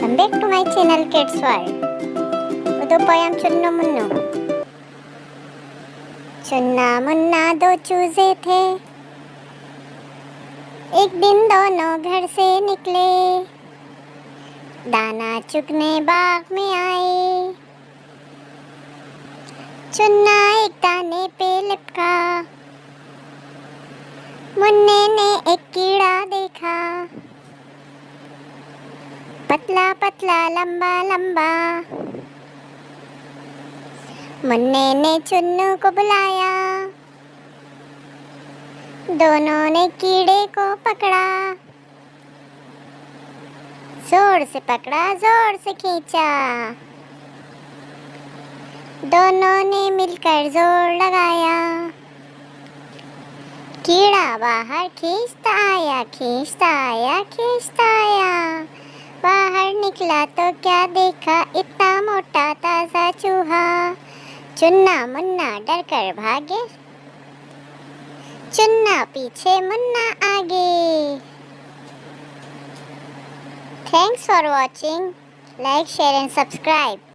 Welcome back to my channel Kids World. Ito po yung Chunnu Munnu. Chunna Munna दो चूजे थे, एक दिन दोनों घर से निकले, दाना चुगने बाग में आए। चुन्ना एक दाने पे लिपका, मुन्ने ने एक कीड़ा देखा, पतला पतला लंबा लंबा। मुन्ने ने चुन्नू को बुलाया, दोनों ने कीड़े को पकड़ा, जोर से पकड़ा जोर से खींचा, दोनों ने मिलकर जोर लगाया। कीड़ा बाहर खींचता आया खींचता आया खींचता आया। बाहर निकला तो क्या देखा, इतना मोटा ताजा चूहा। चुन्ना मुन्ना डर कर भागे, चुन्ना पीछे मुन्ना आगे। Thanks for watching. Like, share and subscribe.